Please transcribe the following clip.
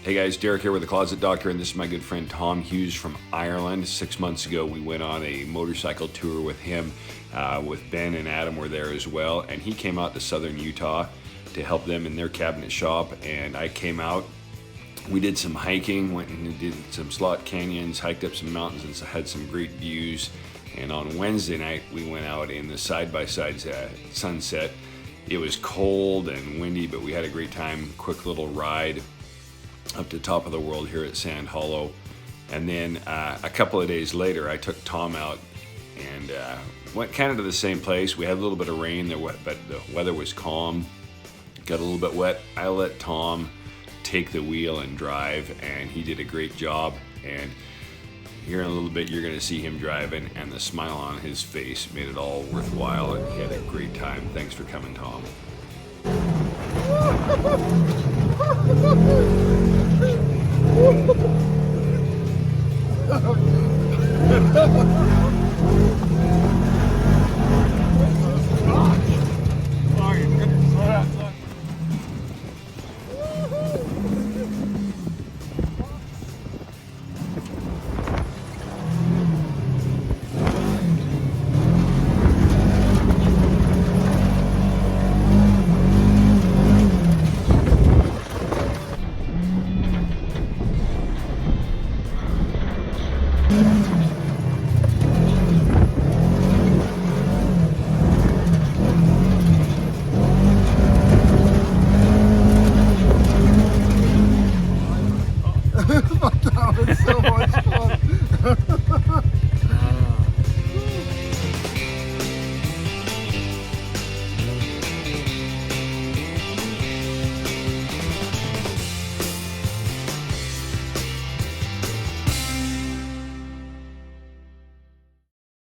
Hey guys, Derek here with the Closet Doctor, and this is my good friend Tom Hughes from Ireland. 6 months ago, we went on a motorcycle tour with him, with Ben and Adam were there as well, and he came out to southern Utah to help them in their cabinet shop, and I came out. We did some hiking, went and did some slot canyons, hiked up some mountains, and had some great views. And on Wednesday night, we went out in the side-by-side sunset. It was cold and windy, but we had a great time. Quick little ride up to top of the world here at Sand Hollow. And then a couple of days later, I took Tom out and went kind of to the same place. We had a little bit of rain, but the weather was calm. Got a little bit wet. I let Tom take the wheel and drive, and he did a great job. And here in a little bit, you're going to see him driving, and the smile on his face made it all worthwhile, and he had a great time. Thanks for coming, Tom.